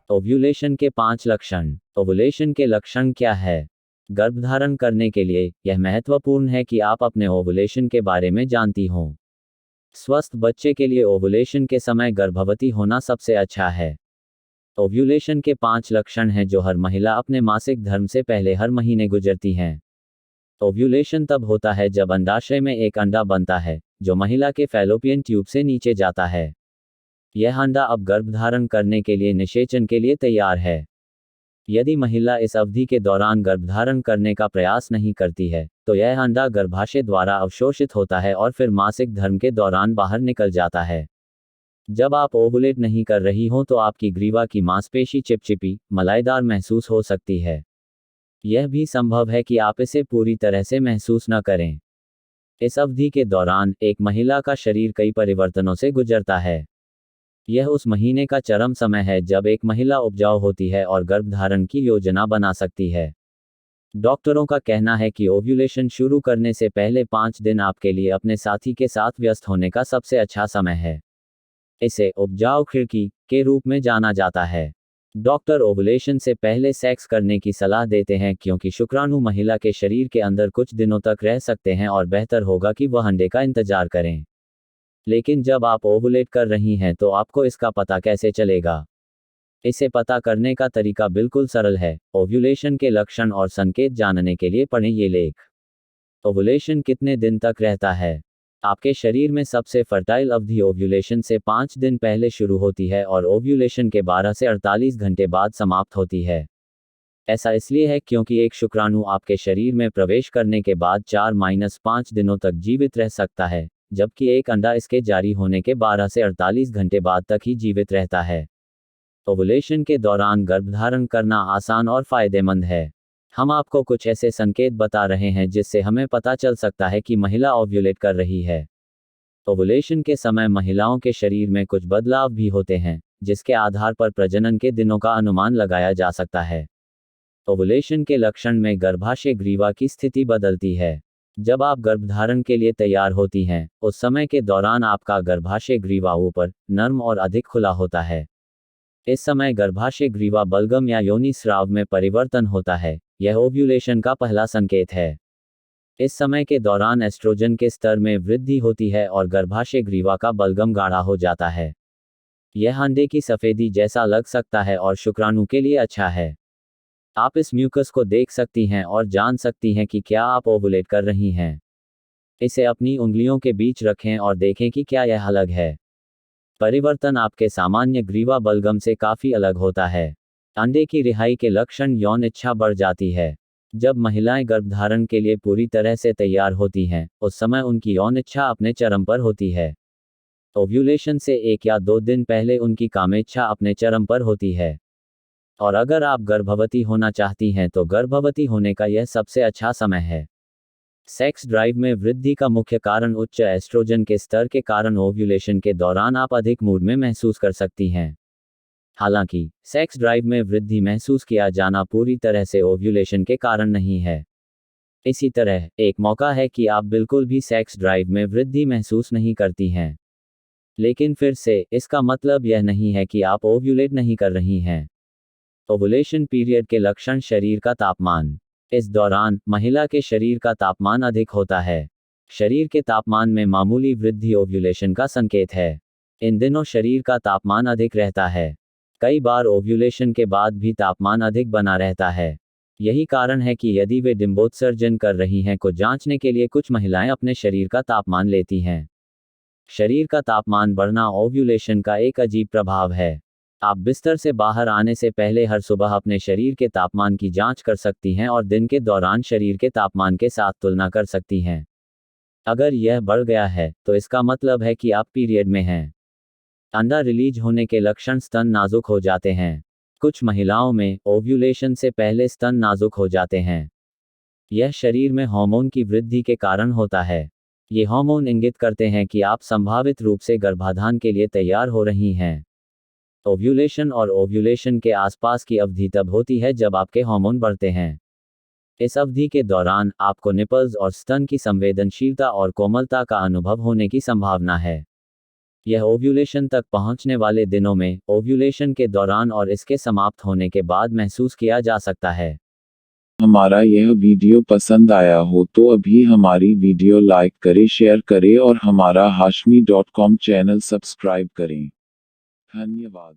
Ovulation के 5 लक्षण। Ovulation के लक्षण क्या है? गर्भधारण करने के लिए यह महत्वपूर्ण है कि आप अपने ओवुलेशन के बारे में जानती हों। स्वस्थ बच्चे के लिए ओवुलेशन के समय गर्भवती होना सबसे अच्छा है। ओव्यूलेशन के 5 लक्षण हैं जो हर महिला अपने मासिक धर्म से पहले हर महीने गुजरती हैं। ओव्यूलेशन तब होता है जब अंडाशय में एक अंडा बनता है, जो महिला के फैलोपियन ट्यूब से नीचे जाता है। यह अंडा अब गर्भधारण करने के लिए निषेचन के लिए तैयार है। यदि महिला इस अवधि के दौरान गर्भधारण करने का प्रयास नहीं करती है, तो यह अंडा गर्भाशय द्वारा अवशोषित होता है और फिर मासिक धर्म के दौरान बाहर निकल जाता है। जब आप ओवुलेट नहीं कर रही हों तो आपकी ग्रीवा की मांसपेशी चिपचिपी, मलाईदार महसूस हो सकती है। यह भी संभव है कि आप इसे पूरी तरह से महसूस न करें। इस अवधि के दौरान एक महिला का शरीर कई परिवर्तनों से गुजरता है। यह उस महीने का चरम समय है जब एक महिला उपजाऊ होती है और गर्भधारण की योजना बना सकती है। डॉक्टरों का कहना है कि ओव्यूलेशन शुरू करने से पहले 5 दिन आपके लिए अपने साथी के साथ व्यस्त होने का सबसे अच्छा समय है। इसे उपजाऊ खिड़की के रूप में जाना जाता है। डॉक्टर ओवुलेशन से पहले सेक्स करने की सलाह देते हैं क्योंकि शुक्राणु महिला के शरीर के अंदर कुछ दिनों तक रह सकते हैं और बेहतर होगा कि वह अंडे का इंतजार करें। लेकिन जब आप ओवुलेट कर रही हैं तो आपको इसका पता कैसे चलेगा? इसे पता करने का तरीका बिल्कुल सरल है। ओव्यूलेशन के लक्षण और संकेत जानने के लिए पढ़ें ये लेख। ओवुलेशन कितने दिन तक रहता है? आपके शरीर में सबसे फर्टाइल अवधि ओव्यूलेशन से 5 दिन पहले शुरू होती है और ओव्यूलेशन के 12 से 48 घंटे बाद समाप्त होती है। ऐसा इसलिए है क्योंकि एक शुक्राणु आपके शरीर में प्रवेश करने के बाद 4-5 दिनों तक जीवित रह सकता है, जबकि एक अंडा इसके जारी होने के 12 से 48 घंटे बाद तक ही जीवित रहता है। ओवुलेशन के दौरान गर्भधारण करना आसान और फायदेमंद है। हम आपको कुछ ऐसे संकेत बता रहे हैं जिससे हमें पता चल सकता है कि महिला ओव्यूलेट कर रही है। ओवुलेशन के समय महिलाओं के शरीर में कुछ बदलाव भी होते हैं, जिसके आधार पर प्रजनन के दिनों का अनुमान लगाया जा सकता है। ओवुलेशन के लक्षण में गर्भाशय ग्रीवा की स्थिति बदलती है। जब आप गर्भधारण के लिए तैयार होती हैं, उस समय के दौरान आपका गर्भाशय ग्रीवा ऊपर, नर्म और अधिक खुला होता है। इस समय गर्भाशय ग्रीवा बलगम या योनि स्राव में परिवर्तन होता है। यह ओव्यूलेशन का पहला संकेत है। इस समय के दौरान एस्ट्रोजन के स्तर में वृद्धि होती है और गर्भाशय ग्रीवा का बलगम गाढ़ा हो जाता है। यह अंडे की सफेदी जैसा लग सकता है और शुक्राणु के लिए अच्छा है। आप इस म्यूकस को देख सकती हैं और जान सकती हैं कि क्या आप ओवुलेट कर रही हैं। इसे अपनी उंगलियों के बीच रखें और देखें कि क्या यह अलग है। परिवर्तन आपके सामान्य ग्रीवा बलगम से काफी अलग होता है। अंडे की रिहाई के लक्षण यौन इच्छा बढ़ जाती है। जब महिलाएं गर्भधारण के लिए पूरी तरह से तैयार होती हैं, उस समय उनकी यौन इच्छा अपने चरम पर होती है। ओव्यूलेशन से 1 या 2 दिन पहले उनकी कामेच्छा अपने चरम पर होती है। और अगर आप गर्भवती होना चाहती हैं तो गर्भवती होने का यह सबसे अच्छा समय है। सेक्स ड्राइव में वृद्धि का मुख्य कारण उच्च एस्ट्रोजन के स्तर के कारण ओव्यूलेशन के दौरान आप अधिक मूड में महसूस कर सकती हैं। हालांकि सेक्स ड्राइव में वृद्धि महसूस किया जाना पूरी तरह से ओव्यूलेशन के कारण नहीं है। इसी तरह एक मौका है कि आप बिल्कुल भी सेक्स ड्राइव में वृद्धि महसूस नहीं करती हैं। लेकिन फिर से इसका मतलब यह नहीं है कि आप ओव्यूलेट नहीं कर रही हैं। ओवुलेशन पीरियड के लक्षण शरीर का तापमान। इस दौरान महिला के शरीर का तापमान अधिक होता है। शरीर के तापमान में मामूली वृद्धि ओव्यूलेशन का संकेत है। इन दिनों शरीर का तापमान अधिक रहता है। कई बार ओव्यूलेशन के बाद भी तापमान अधिक बना रहता है। यही कारण है कि यदि वे डिंबोत्सर्जन कर रही हैं को जांचने के लिए कुछ महिलाएं अपने शरीर का तापमान लेती हैं। शरीर का तापमान बढ़ना ओव्यूलेशन का एक अजीब प्रभाव है। आप बिस्तर से बाहर आने से पहले हर सुबह अपने शरीर के तापमान की जांच कर सकती हैं और दिन के दौरान शरीर के तापमान के साथ तुलना कर सकती हैं। अगर यह बढ़ गया है, तो इसका मतलब है कि आप पीरियड में हैं। अंडा रिलीज होने के लक्षण। स्तन नाजुक हो जाते हैं। कुछ महिलाओं में ओव्यूलेशन से पहले स्तन नाजुक हो जाते हैं। यह शरीर में हार्मोन की वृद्धि के कारण होता है। ये हार्मोन इंगित करते हैं कि आप संभावित रूप से गर्भाधान के लिए तैयार हो रही हैं। ओव्यूलेशन और ओव्यूलेशन के आसपास की अवधि तब होती है जब आपके हार्मोन बढ़ते हैं। इस अवधि के दौरान आपको निपल्स और स्तन की संवेदनशीलता और कोमलता का अनुभव होने की संभावना है। यह ओव्यूलेशन तक पहुंचने वाले दिनों में, ओव्यूलेशन के दौरान और इसके समाप्त होने के बाद महसूस किया जा सकता है। हमारा यह वीडियो पसंद आया हो तो अभी हमारी वीडियो लाइक करें, शेयर करें और हमारा hashmi.com चैनल सब्सक्राइब करें। धन्यवाद।